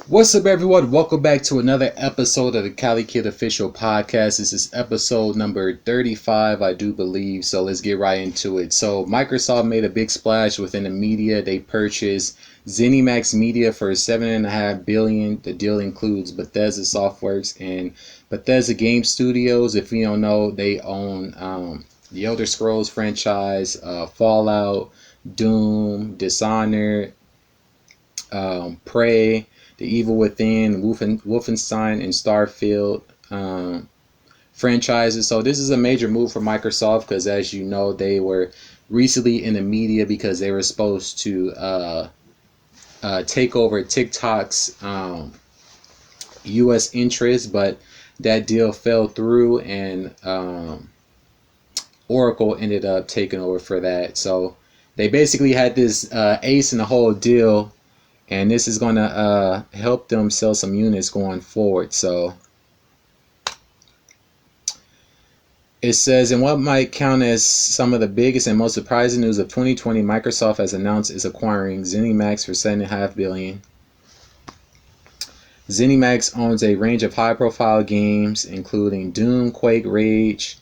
What's up, everyone? Welcome back to another episode of the CaliKidOfficial Podcast. This is episode number 35, I do believe. So let's get right into it. So Microsoft made a big splash within the media. They purchased ZeniMax Media for $7.5 billion. The deal includes Bethesda Softworks and Bethesda Game Studios. If you don't know, they own the Elder Scrolls franchise, Fallout, Doom, Dishonored, Prey, The Evil Within, Wolfenstein, and Starfield franchises. So this is a major move for Microsoft because, as you know, they were recently in the media because they were supposed to take over TikTok's U.S. interest, but that deal fell through, and Oracle ended up taking over for that. So they basically had this ace in the whole deal, and this is going to help them sell some units going forward. So it says, in what might count as some of the biggest and most surprising news of 2020, Microsoft has announced it's acquiring ZeniMax for $7.5 billion. ZeniMax owns a range of high-profile games, including Doom, Quake, Rage,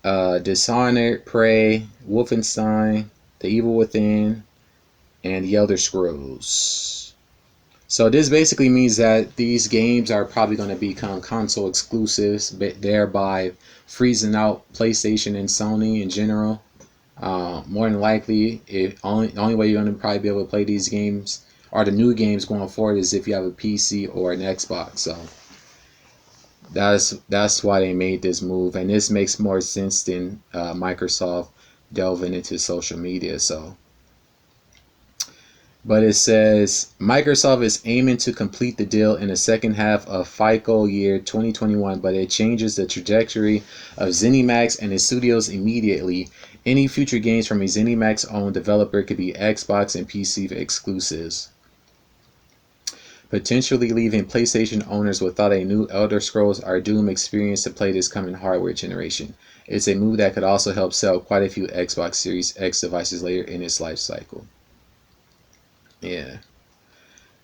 Dishonored, Prey, Wolfenstein, The Evil Within, and The Elder Scrolls. So this basically means that these games are probably going to become console exclusives, but thereby freezing out PlayStation and Sony in general. More than likely, the only way you're going to probably be able to play these games or the new games going forward is if you have a PC or an Xbox. So that's why they made this move, and this makes more sense than Microsoft delving into social media. But it says Microsoft is aiming to complete the deal in the second half of FICO year 2021, but it changes the trajectory of ZeniMax and its studios immediately. Any future games from a ZeniMax-owned developer could be Xbox and PC exclusives, potentially leaving PlayStation owners without a new Elder Scrolls or Doom experience to play this coming hardware generation. It's a move that could also help sell quite a few Xbox Series X devices later in its life cycle. Yeah.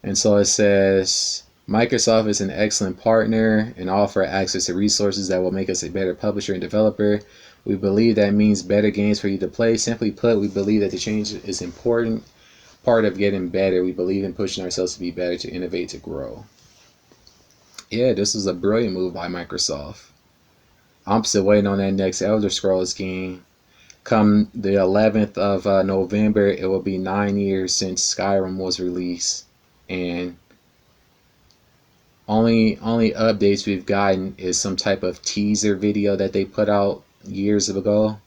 And so it says Microsoft is an excellent partner and offer access to resources that will make us a better publisher and developer. We believe that means better games for you to play. Simply put, we believe that the change is important part of getting better. We believe in pushing ourselves to be better, to innovate, to grow. Yeah, this was a brilliant move by Microsoft. I'm still waiting on that next Elder Scrolls game. Come the 11th of November, it will be 9 years since Skyrim was released, and only updates we've gotten is some type of teaser video that they put out years ago.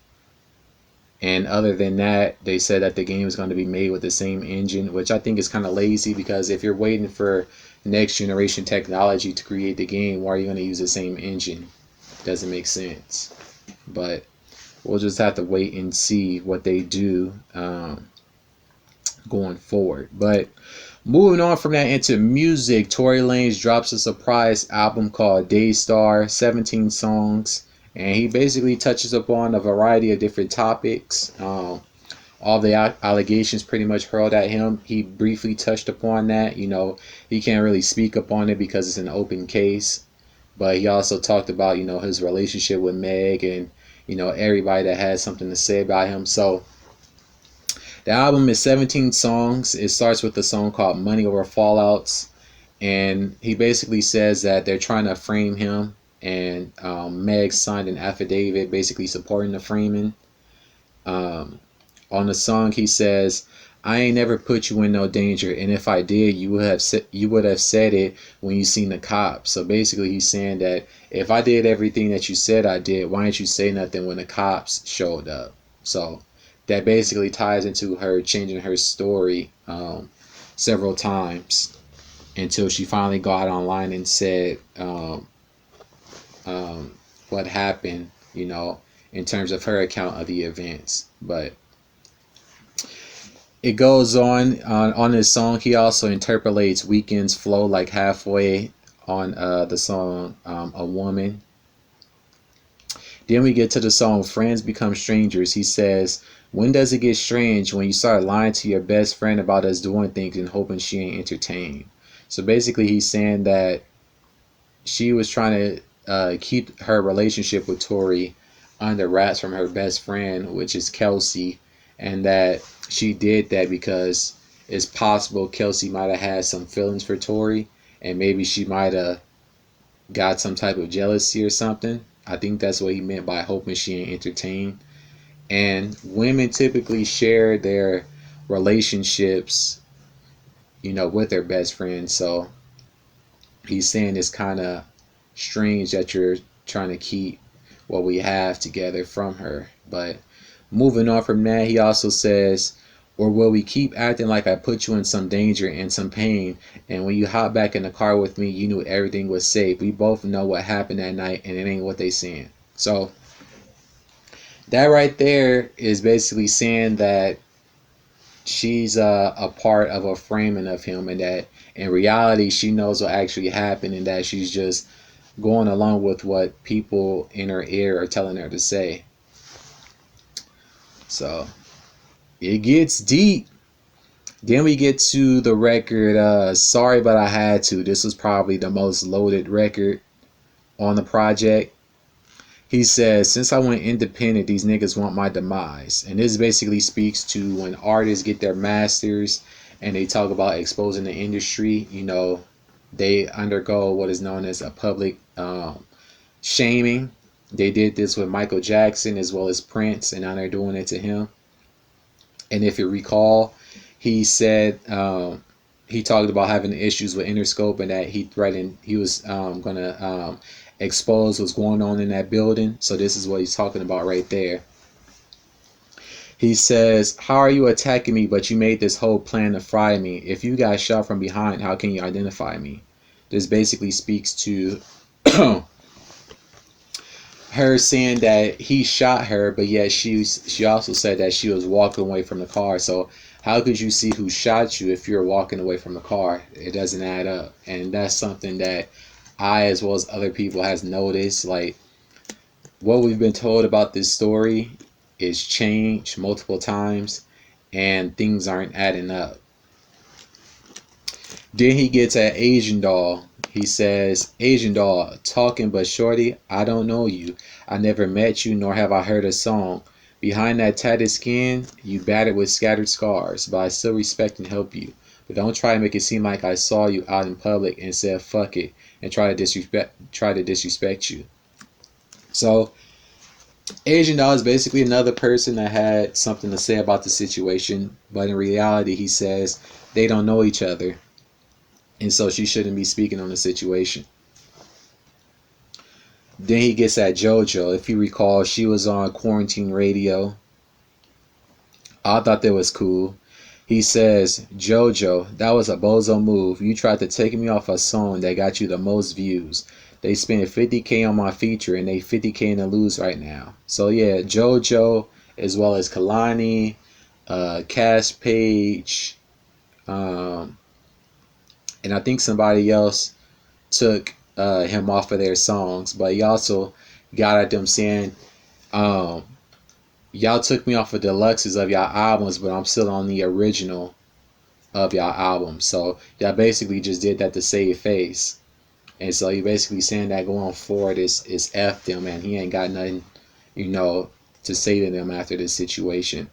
And other than that, they said that the game is going to be made with the same engine, which I think is kind of lazy, because if you're waiting for next generation technology to create the game, why are you going to use the same engine? Doesn't make sense. But we'll just have to wait and see what they do going forward. But moving on from that into music, Tory Lanez drops a surprise album called Daystar, 17 songs, and he basically touches upon a variety of different topics. All the allegations pretty much hurled at him, he briefly touched upon that. You know, he can't really speak upon it because it's an open case. But he also talked about, his relationship with Meg and, everybody that has something to say about him. So the album is 17 songs. It starts with a song called Money Over Fallouts. And he basically says that they're trying to frame him. And Meg signed an affidavit basically supporting the framing. On the song, he says, I ain't never put you in no danger, and if I did, you would have said it when you seen the cops. So basically, he's saying that if I did everything that you said I did, why didn't you say nothing when the cops showed up? So that basically ties into her changing her story several times until she finally got online and said what happened, in terms of her account of the events. But it goes on his song. He also interpolates Weeknd's flow like halfway on the song A Woman. Then we get to the song Friends Become Strangers. He says, when does it get strange when you start lying to your best friend about us doing things and hoping she ain't entertained? So basically, he's saying that she was trying to keep her relationship with Tory under wraps from her best friend, which is Kelsey, and that she did that because it's possible Kelsey might have had some feelings for Tory, and maybe she might have got some type of jealousy or something. I think that's what he meant by hoping she ain't entertained. And women typically share their relationships, with their best friends. So he's saying it's kind of strange that you're trying to keep what we have together from her. But moving on from that, he also says, or will we keep acting like I put you in some danger and some pain, and when you hop back in the car with me, you knew everything was safe? We both know what happened that night, and it ain't what they saying. So that right there is basically saying that she's a part of a framing of him, and that in reality she knows what actually happened, and that she's just going along with what people in her ear are telling her to say. So it gets deep. Then we get to the record, Sorry But I Had To. This was probably the most loaded record on the project. He says, since I went independent, these niggas want my demise. And this basically speaks to when artists get their masters and they talk about exposing the industry. They undergo what is known as a public shaming. They did this with Michael Jackson as well as Prince, and now they're doing it to him. And if you recall, he said he talked about having issues with Interscope, and that he threatened he was going to expose what's going on in that building. So this is what he's talking about right there. He says, how are you attacking me, but you made this whole plan to fry me? If you got shot from behind, how can you identify me? This basically speaks to her saying that he shot her, but yet she also said that she was walking away from the car. So how could you see who shot you if you're walking away from the car? It doesn't add up. And that's something that I, as well as other people, has noticed. Like, what we've been told about this story is changed multiple times, and things aren't adding up. Then he gets at Asian Doll. He says, Asian Doll, talking but shorty, I don't know you. I never met you, nor have I heard a song. Behind that tatted skin, you battered with scattered scars, but I still respect and help you. But don't try to make it seem like I saw you out in public and said fuck it and try to disrespect you. So Asian Doll is basically another person that had something to say about the situation, but in reality he says they don't know each other, and so she shouldn't be speaking on the situation. Then he gets at JoJo. If you recall, she was on Quarantine Radio. I thought that was cool. He says, JoJo, that was a bozo move. You tried to take me off a song that got you the most views. They spent $50K on my feature and they $50K in the lose right now. So yeah, JoJo, as well as Kehlani, Cash Paige, and I think somebody else took him off of their songs. But he also got at them saying, y'all took me off of deluxes of y'all albums, but I'm still on the original of y'all albums. So y'all basically just did that to save face. And so he basically saying that going forward is F them, and he ain't got nothing, to say to them after this situation.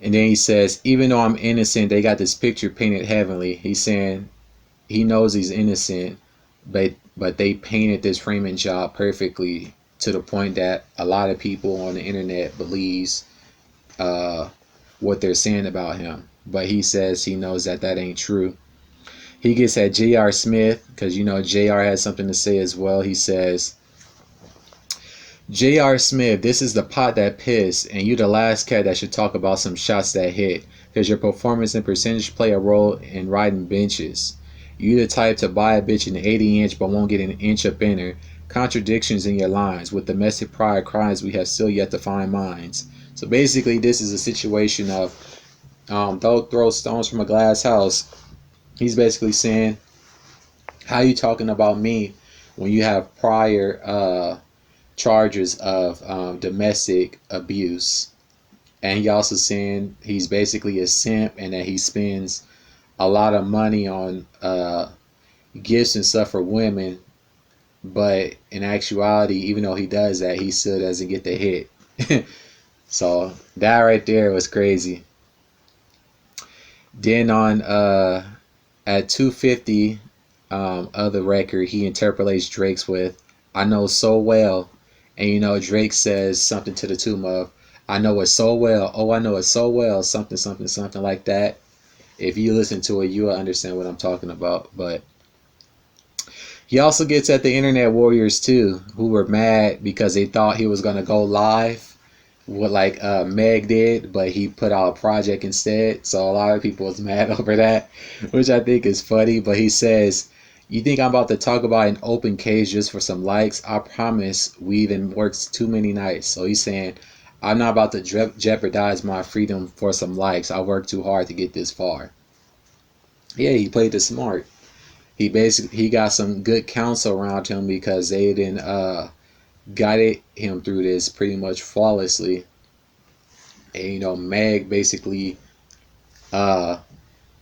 And then he says, even though I'm innocent, they got this picture painted heavenly. He's saying he knows he's innocent, but they painted this Freeman Job perfectly to the point that a lot of people on the internet believes what they're saying about him. But he says he knows that ain't true. He gets at J.R. Smith, because J.R. has something to say as well. He says, J.R. Smith, this is the pot that pissed, and you the last cat that should talk about some shots that hit, because your performance and percentage play a role in riding benches. You the type to buy a bitch an 80-inch but won't get an inch up in her. Contradictions in your lines. With domestic prior crimes, we have still yet to find minds. So basically, this is a situation of don't throw stones from a glass house. He's basically saying, how you talking about me when you have prior charges of domestic abuse? And he also saying he's basically a simp and that he spends a lot of money on gifts and stuff for women, but in actuality, even though he does that, he still doesn't get the hit. So that right there was crazy. Then on at 250 of the record, he interpolates Drake's with "I know so well," and you know Drake says something to the tune of "I know it so well." Oh, I know it so well. Something, something, something like that. If you listen to it, you will understand what I'm talking about. But he also gets at the internet warriors too, who were mad because they thought he was gonna go live, what like Meg did, but he put out a project instead. So a lot of people was mad over that, which I think is funny. But he says, "You think I'm about to talk about an open cage just for some likes? I promise we even worked too many nights." So he's saying, "I'm not about to jeopardize my freedom for some likes. I worked too hard to get this far." Yeah, he played it smart. He got some good counsel around him because they didn't guided him through this pretty much flawlessly. And you know, Meg basically uh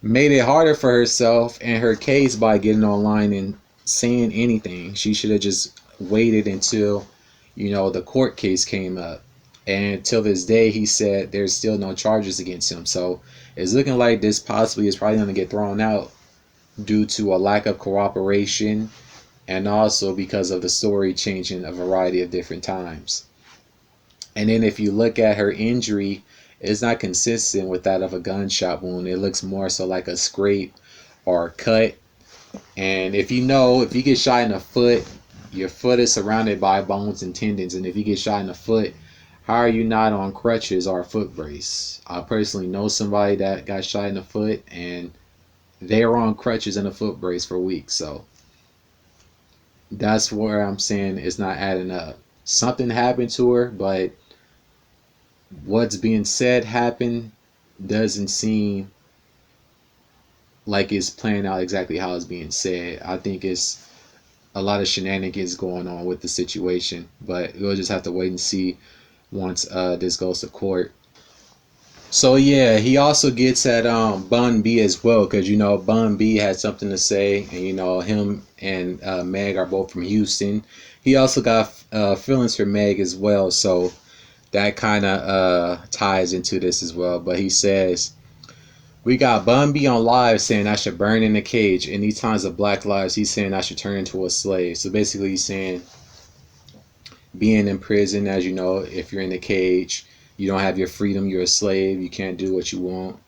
made it harder for herself and her case by getting online and saying anything. She should have just waited until, you know, the court case came up. And till this day, he said there's still no charges against him. So it's looking like this possibly is probably going to get thrown out due to a lack of cooperation and also because of the story changing a variety of different times. And then if you look at her injury, it's not consistent with that of a gunshot wound. It looks more so like a scrape or a cut. And if you know, if you get shot in the foot, your foot is surrounded by bones and tendons. And if you get shot in the foot, how are you not on crutches or a foot brace? I personally know somebody that got shot in the foot and they were on crutches and a foot brace for weeks. So that's where I'm saying it's not adding up. Something happened to her, but what's being said happened doesn't seem like it's playing out exactly how it's being said. I think it's a lot of shenanigans going on with the situation, but we'll just have to wait and see once this goes to court. So yeah, he also gets at Bun B as well, because you know Bun B had something to say, and you know him and Meg are both from Houston. He also got feelings for Meg as well, so that kind of ties into this as well. But he says, "We got Bun B on live saying I should burn in a cage. In these times of Black lives, he's saying I should turn into a slave." So basically, he's saying being in prison, as you know, if you're in a cage, you don't have your freedom. You're a slave. You can't do what you want.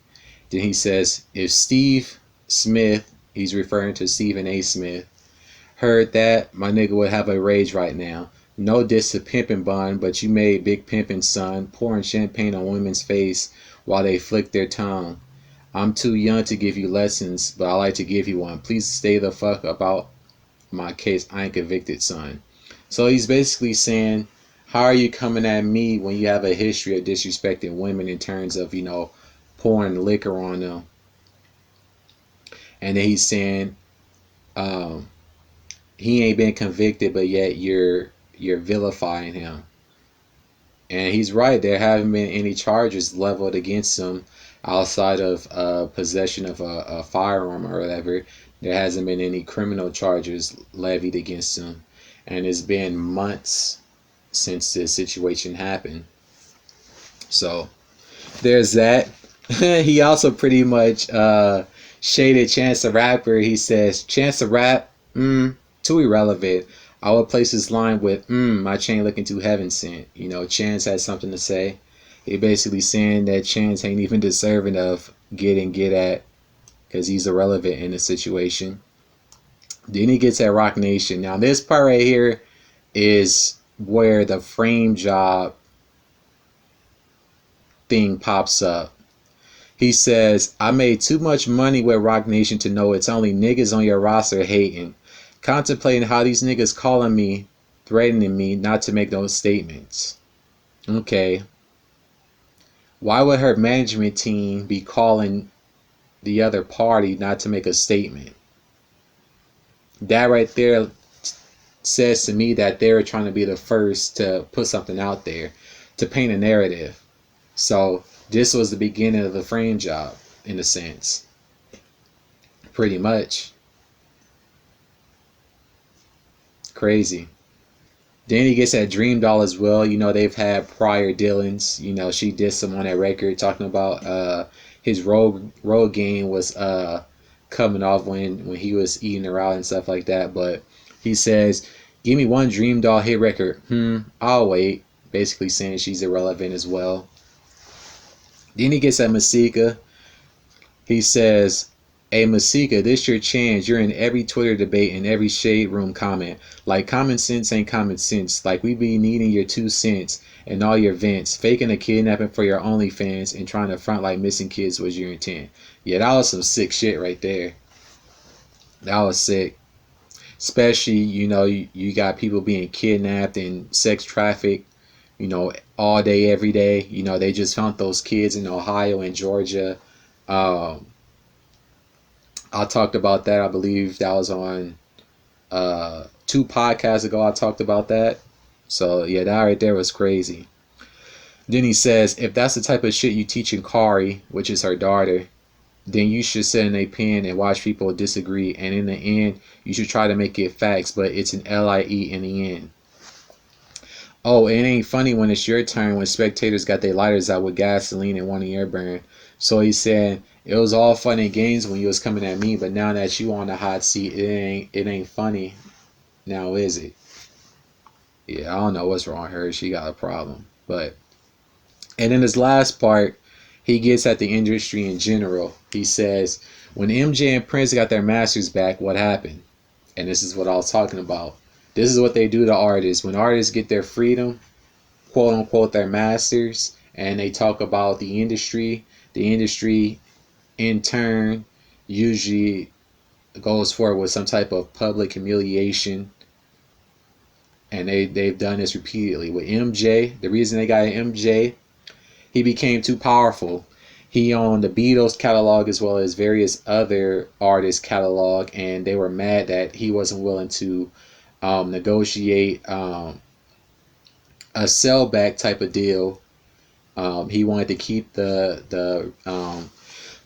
Then he says, if Steve Smith, he's referring to Stephen A. Smith, heard that, my nigga would have a rage right now. No diss to pimpin' Bun, but you made big pimpin' son, pouring champagne on women's face while they flick their tongue. I'm too young to give you lessons, but I like to give you one. Please stay the fuck about my case. I ain't convicted, son. So he's basically saying, how are you coming at me when you have a history of disrespecting women in terms of, you know, pouring liquor on them? And then he's saying, he ain't been convicted, but yet you're vilifying him. And he's right. There haven't been any charges leveled against him outside of possession of a firearm or whatever. There hasn't been any criminal charges levied against him. And it's been months since this situation happened. So there's that. He also pretty much shaded Chance the Rapper. He says, Chance the Rap, too irrelevant. I would place his line with, my chain looking too heaven sent. You know, Chance had something to say. He basically saying that Chance ain't even deserving of get at because he's irrelevant in the situation. Then he gets at Rock Nation. Now this part right here is where the frame job thing pops up. He says, I made too much money with Rock Nation to know it's only niggas on your roster hating. Contemplating how these niggas calling me, threatening me not to make those statements. Okay. Why would her management team be calling the other party not to make a statement? That right there says to me that they're trying to be the first to put something out there, to paint a narrative. So this was the beginning of the frame job, in a sense. Pretty much. Crazy. Then he gets that Dream Doll as well. You know, they've had prior dealings. You know, she did some on that record talking about his road game was coming off when he was eating her out and stuff like that. But he says, give me one Dream Doll hit record. I'll wait. Basically saying she's irrelevant as well. Then he gets at Masika. He says, hey, Masika, this your chance. You're in every Twitter debate and every shade room comment. Like, common sense ain't common sense. Like, we be needing your 2 cents and all your vents. Faking a kidnapping for your OnlyFans and trying to front like missing kids was your intent. Yeah, that was some sick shit right there. That was sick. Especially, you know, you got people being kidnapped and sex trafficked, you know, all day, every day. You know, they just found those kids in Ohio and Georgia. I talked about that. I believe that was on 2 podcasts ago. I talked about that. So yeah, that right there was crazy. Then he says, if that's the type of shit you teach in Kari, which is her daughter, then you should sit in a pen and watch people disagree. And in the end, you should try to make it facts, but it's an LIE in the end. Oh, it ain't funny when it's your turn when spectators got their lighters out with gasoline and wanting your burn. So he said, it was all fun and games when you was coming at me, but now that you on the hot seat, it ain't funny. Now is it? Yeah, I don't know what's wrong with her. She got a problem. But and in his last part, he gets at the industry in general. He says, when MJ and Prince got their masters back, what happened? And this is what I was talking about. This is what they do to artists. When artists get their freedom, quote unquote, their masters, and they talk about the industry in turn usually goes forward with some type of public humiliation. And they've done this repeatedly. With MJ, the reason they got MJ, he became too powerful. He owned the Beatles catalog as well as various other artists' catalog, and they were mad that he wasn't willing to negotiate a sellback type of deal. He wanted to keep the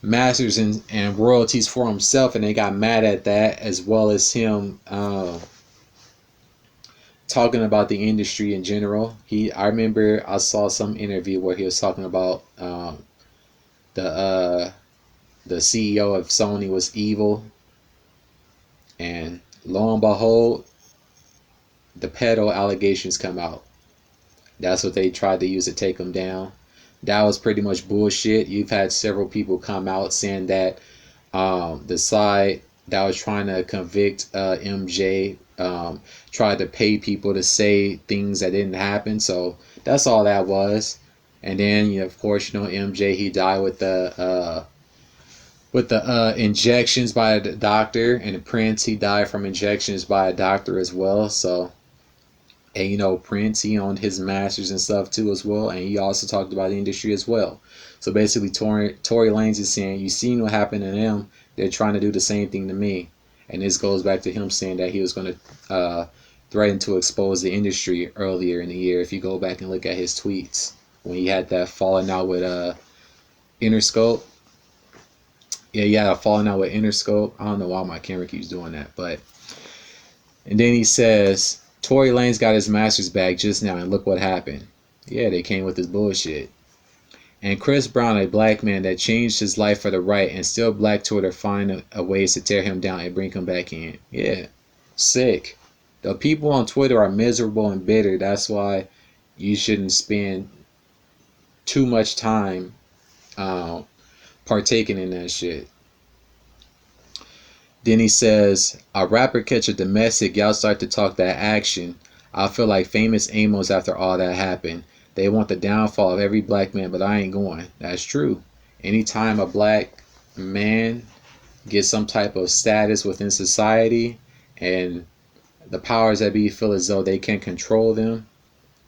masters and royalties for himself, and they got mad at that, as well as him talking about the industry in general. I remember I saw some interview where he was talking about the CEO of Sony was evil, and lo and behold, the pedo allegations come out. That's what they tried to use to take him down. That was pretty much bullshit. You've had several people come out saying that the side that was trying to convict MJ tried to pay people to say things that didn't happen. So that's all that was. And then, you know, of course, you know, MJ, he died with the injections by a doctor, and Prince, he died from injections by a doctor as well. So, and you know, Prince, he owned his masters and stuff too as well, and he also talked about the industry as well. So basically, Tory Lanez is saying, you seen what happened to them, they're trying to do the same thing to me. And this goes back to him saying that he was going to threaten to expose the industry earlier in the year. If you go back and look at his tweets when he had that falling out with Interscope. Yeah, he had a falling out with Interscope. I don't know why my camera keeps doing that, but and then he says, Tory Lanez got his masters back just now, and look what happened. Yeah, they came with this bullshit. And Chris Brown, a black man that changed his life for the right, and still black Twitter find a ways to tear him down and bring him back in. Yeah, sick. The people on Twitter are miserable and bitter. That's why you shouldn't spend too much time partaking in that shit. Then he says, a rapper catch a domestic, y'all start to talk that action. I feel like famous Amos after all that happened. They want the downfall of every black man, but I ain't going. That's true. Anytime a black man gets some type of status within society and the powers that be feel as though they can control them,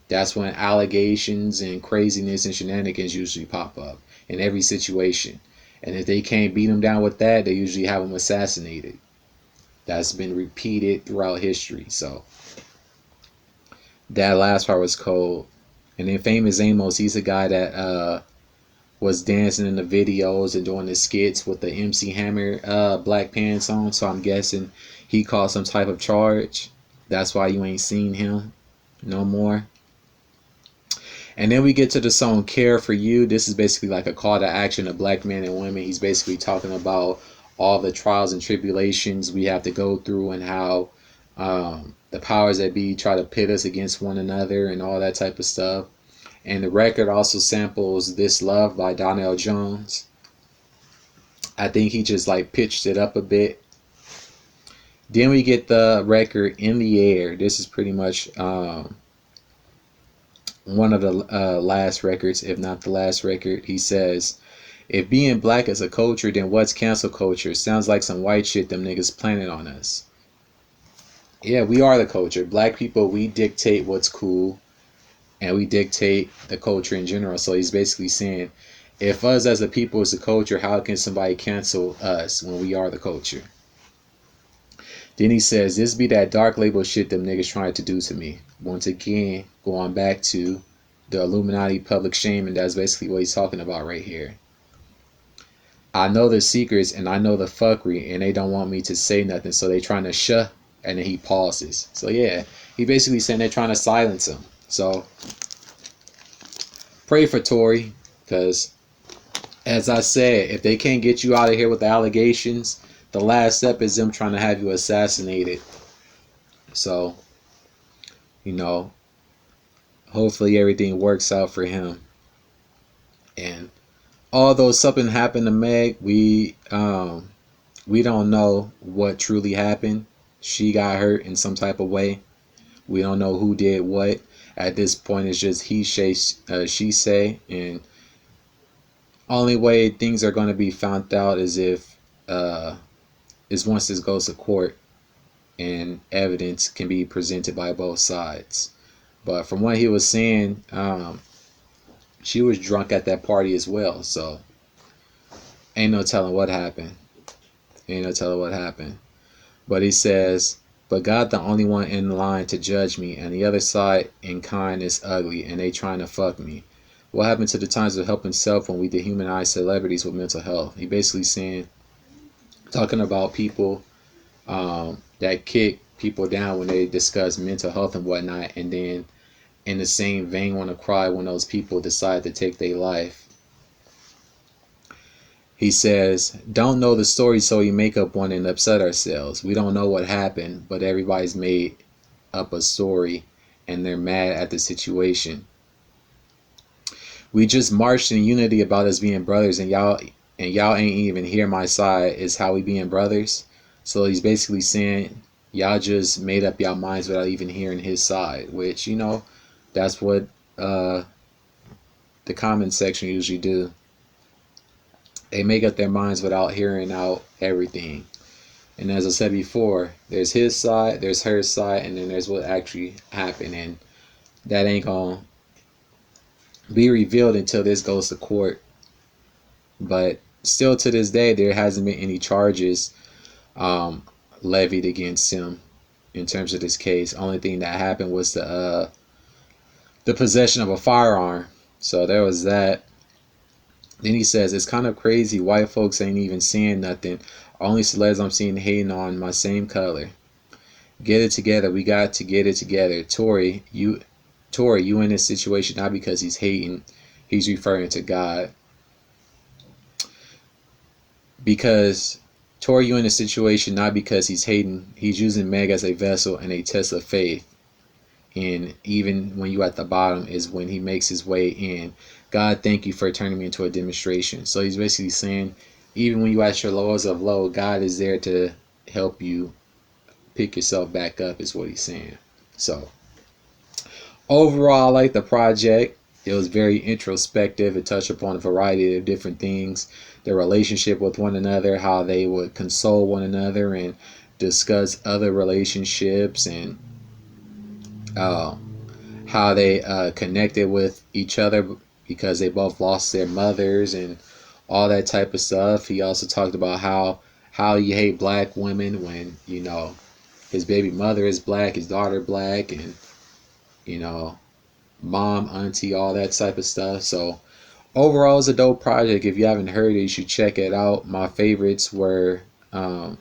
that's when allegations and craziness and shenanigans usually pop up in every situation. And if they can't beat them down with that, they usually have them assassinated. That's been repeated throughout history. So that last part was cold. And then famous Amos, he's a guy that was dancing in the videos and doing the skits with the MC Hammer black pants on. So I'm guessing he caught some type of charge. That's why you ain't seen him no more. And then we get to the song Care For You. This is basically like a call to action to black men and women. He's basically talking about all the trials and tribulations we have to go through and how the powers that be try to pit us against one another and all that type of stuff. And the record also samples This Love by Donell Jones. I think he just like pitched it up a bit. Then we get the record In the Air. This is pretty much one of the last records, if not the last record. He says, if being black is a culture, then what's cancel culture? Sounds like some white shit them niggas planning on us. Yeah, we are the culture. Black people, we dictate what's cool, and we dictate the culture in general. So he's basically saying, if us as a people is the culture, how can somebody cancel us when we are the culture? Then he says, this be that dark label shit them niggas trying to do to me. Once again, going back to the Illuminati public shaming, that's basically what he's talking about right here. I know the secrets and I know the fuckery, and they don't want me to say nothing, so they trying to shut, and then he pauses. So yeah, he basically saying they're trying to silence him. So pray for Tory, because as I said, if they can't get you out of here with the allegations, the last step is them trying to have you assassinated. So, you know, hopefully everything works out for him. And although something happened to Meg, we don't know what truly happened. She got hurt in some type of way. We don't know who did what. At this point, it's just he say, she say, and only way things are going to be found out is if is once this goes to court and evidence can be presented by both sides. But from what he was saying, she was drunk at that party as well, so ain't no telling what happened. Ain't no telling what happened. But he says, but God the only one in line to judge me, and the other side in kind is ugly, and they trying to fuck me. What happened to the times of helping self when we dehumanize celebrities with mental health? He basically saying, talking about people that kick people down when they discuss mental health and whatnot, and then in the same vein want to cry when those people decide to take their life. He says, don't know the story, so we make up one and upset ourselves. We don't know what happened, but everybody's made up a story and they're mad at the situation. We just marched in unity about us being brothers, and y'all ain't even hear my side is how we being brothers. So he's basically saying y'all just made up y'all minds without even hearing his side, which, you know, that's what the comment section usually do. They make up their minds without hearing out everything. And as I said before, there's his side, there's her side, and then there's what actually happened, and that ain't gonna be revealed until this goes to court. But still to this day, there hasn't been any charges levied against him in terms of this case. Only thing that happened was the possession of a firearm. So there was that. Then he says, it's kind of crazy. White folks ain't even seeing nothing. Only celebs I'm seeing hating on my same color. Get it together. We got to get it together. Tory, you in this situation not because he's hating. He's referring to God. Because Tory, you in this situation not because he's hating. He's using Meg as a vessel and a test of faith. And even when you at the bottom is when he makes his way in. God, thank you for turning me into a demonstration. So he's basically saying, even when you at your lowest of low, God is there to help you pick yourself back up, is what he's saying. So overall, I like the project. It was very introspective. It touched upon a variety of different things. Their relationship with one another, how they would console one another and discuss other relationships, and how they connected with each other because they both lost their mothers and all that type of stuff. He also talked about how you hate black women when, you know, his baby mother is black, his daughter black, and, you know, mom, auntie, all that type of stuff. So Overall, it's a dope project. If you haven't heard it, you should check it out. My favorites were um,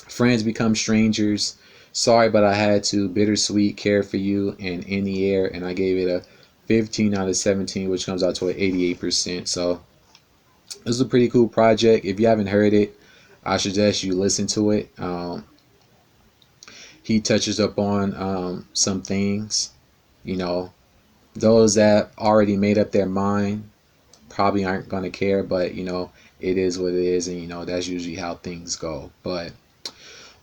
Friends Become Strangers, Sorry But I Had to, Bittersweet, Care for You, and In the Air. And I gave it a 15 out of 17, which comes out to an 88%. So this is a pretty cool project. If you haven't heard it, I suggest you listen to it. He touches up on some things, you know, those that already made up their mind probably aren't going to care, but it is what it is, and that's usually how things go. But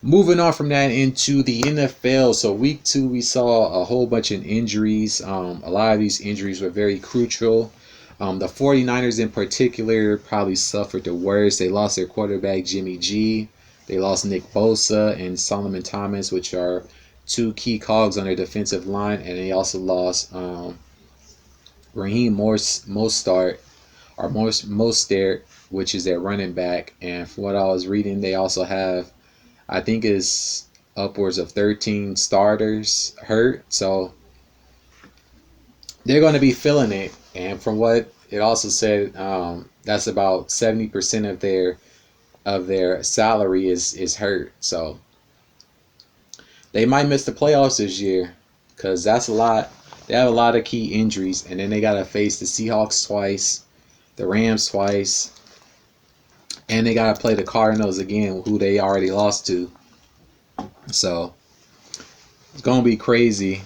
moving on from that into the NFL. So week 2, we saw a whole bunch of injuries. A lot of these injuries were very crucial. The 49ers in particular probably suffered the worst. They lost their quarterback, Jimmy G. They lost Nick Bosa and Solomon Thomas, which are two key cogs on their defensive line. And they also lost Raheem Mostert, which is their running back. And from what I was reading, they also have, I think it's upwards of 13 starters hurt. So they're going to be feeling it. And from what it also said, that's about 70% of their salary is hurt. So they might miss the playoffs this year because that's a lot. They have a lot of key injuries, and then they got to face the Seahawks twice, the Rams twice, and they got to play the Cardinals again, who they already lost to. So it's going to be crazy.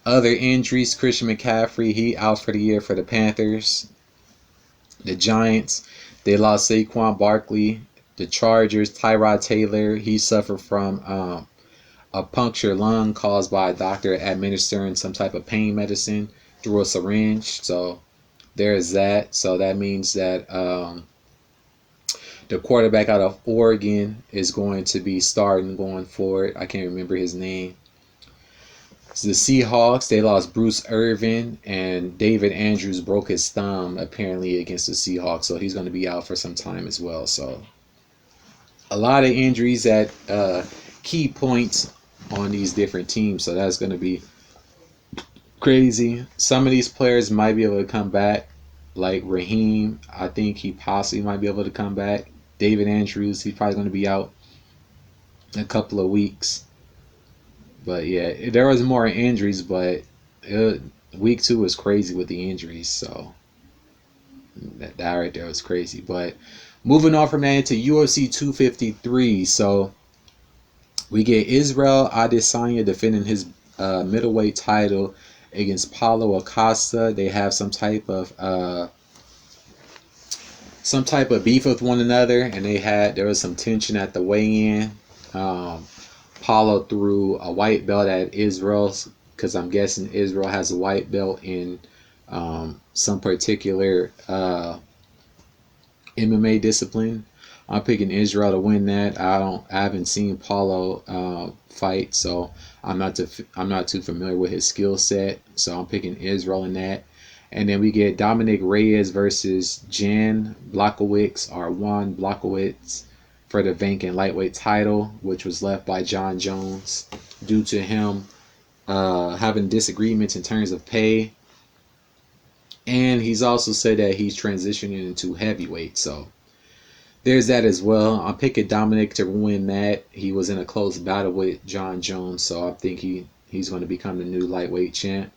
Other injuries, Christian McCaffrey, he out for the year for the Panthers. The Giants, they lost Saquon Barkley. The Chargers, Tyrod Taylor, he suffered from a punctured lung caused by a doctor administering some type of pain medicine through a syringe. So there's that. So that means that the quarterback out of Oregon is going to be starting going forward. I can't remember his name. The Seahawks, they lost Bruce Irvin, and David Andrews broke his thumb apparently against the Seahawks, so he's going to be out for some time as well. So a lot of injuries at key points on these different teams, so that's going to be crazy. Some of these players might be able to come back, like Raheem. I think he possibly might be able to come back. David Andrews, he's probably going to be out in a couple of weeks. But yeah, there was more injuries, but week 2 was crazy with the injuries. So that right there was crazy. But moving on from that into UFC 253. So we get Israel Adesanya defending his middleweight title against Paulo Acosta. They have some type of beef with one another, and there was some tension at the weigh-in. Paulo threw a white belt at Israel's, because I'm guessing Israel has a white belt in some particular MMA discipline. I'm picking Israel to win that. I haven't seen Paulo fight, so I'm not too familiar with his skill set. So I'm picking Israel in that. And then we get Domonick Reyes versus Jan Blachowicz, or Juan Blachowicz, for the vacant lightweight title, which was left by John Jones due to him having disagreements in terms of pay. And he's also said that he's transitioning into heavyweight. So there's that as well. I'm picking Dominic to win that. He was in a close battle with John Jones, so I think he's going to become the new lightweight champ.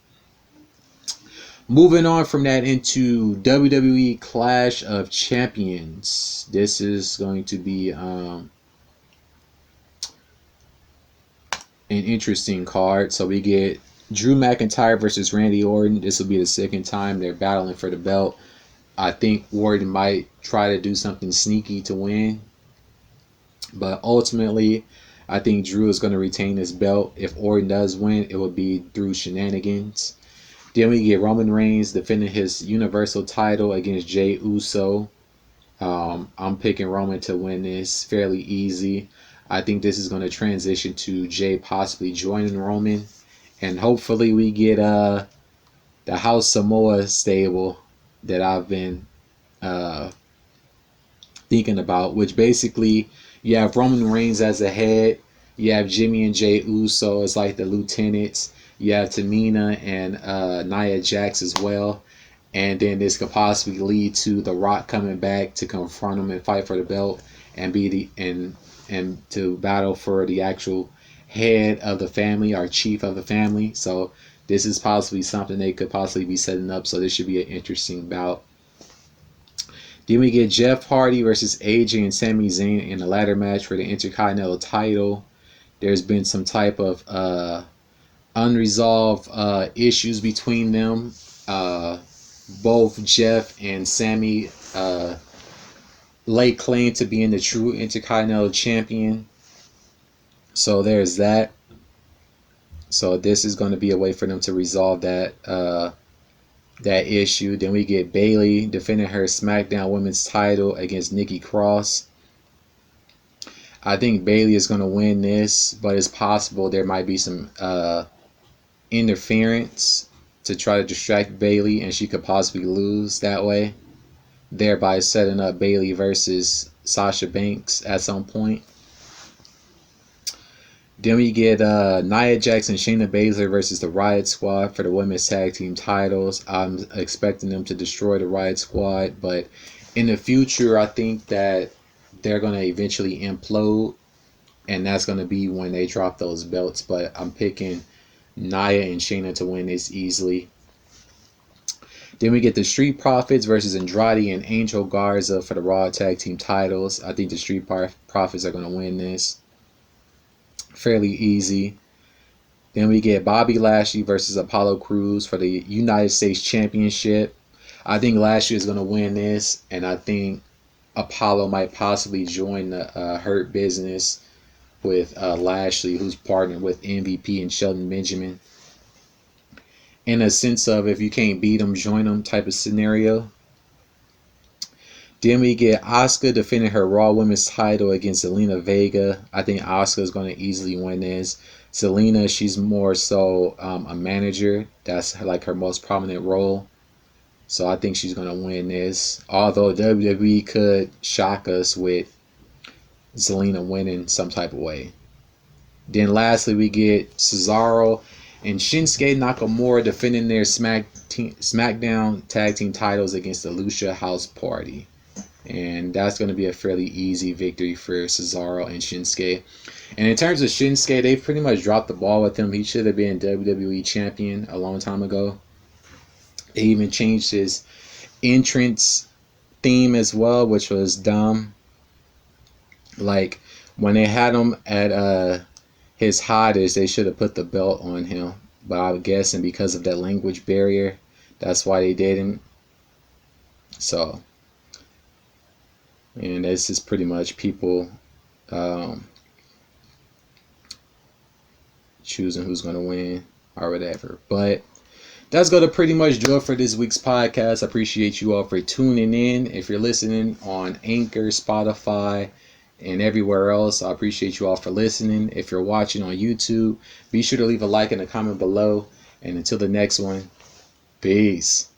Moving on from that into WWE Clash of Champions. This is going to be an interesting card. So we get Drew McIntyre versus Randy Orton. This will be the second time they're battling for the belt. I think Orton might try to do something sneaky to win. But ultimately, I think Drew is going to retain his belt. If Orton does win, it will be through shenanigans. Then we get Roman Reigns defending his Universal title against Jey Uso. I'm picking Roman to win this fairly easy. I think this is going to transition to Jey possibly joining Roman. And hopefully we get the House Samoa stable that I've been thinking about, which basically you have Roman Reigns as the head, you have Jimmy and Jey Uso as like the lieutenants, you have Tamina and Nia Jax as well, and then this could possibly lead to The Rock coming back to confront him and fight for the belt and be the and to battle for the actual head of the family or chief of the family. So this is possibly something they could possibly be setting up. So this should be an interesting bout. Then we get Jeff Hardy versus AJ and Sami Zayn in the ladder match for the Intercontinental title. There's been some type of unresolved issues between them. Both Jeff and Sami lay claim to being the true Intercontinental champion. So there's that. So this is going to be a way for them to resolve that that issue. Then we get Bayley defending her SmackDown Women's title against Nikki Cross. I think Bayley is going to win this, but it's possible there might be some interference to try to distract Bayley, and she could possibly lose that way, thereby setting up Bayley versus Sasha Banks at some point. Then we get Nia Jax and Shayna Baszler versus the Riot Squad for the women's tag team titles. I'm expecting them to destroy the Riot Squad, but in the future, I think that they're going to eventually implode, and that's going to be when they drop those belts. But I'm picking Nia and Shayna to win this easily. Then we get the Street Profits versus Andrade and Angel Garza for the Raw Tag Team titles. I think the Street Profits are going to win this fairly easy. Then we get Bobby Lashley versus Apollo Crews for the United States Championship. I think Lashley is going to win this, and I think Apollo might possibly join the Hurt Business with Lashley, who's partnered with MVP and Shelton Benjamin. In a sense of, if you can't beat them, join them type of scenario. Then we get Asuka defending her Raw Women's title against Zelina Vega. I think Asuka is going to easily win this. Zelina, she's more so a manager. That's like her most prominent role. So I think she's going to win this. Although WWE could shock us with Zelina winning some type of way. Then lastly, we get Cesaro and Shinsuke Nakamura defending their SmackDown Tag Team titles against the Lucha House Party. And that's going to be a fairly easy victory for Cesaro and Shinsuke. And in terms of Shinsuke, they've pretty much dropped the ball with him. He should have been WWE champion a long time ago. They even changed his entrance theme as well, which was dumb. Like, when they had him at his hottest, they should have put the belt on him. But I'm guessing because of that language barrier, that's why they didn't. So, and this is pretty much people choosing who's going to win or whatever. But that's going to pretty much do it for this week's podcast. I appreciate you all for tuning in. If you're listening on Anchor, Spotify, and everywhere else, I appreciate you all for listening. If you're watching on YouTube, be sure to leave a like and a comment below. And until the next one, peace.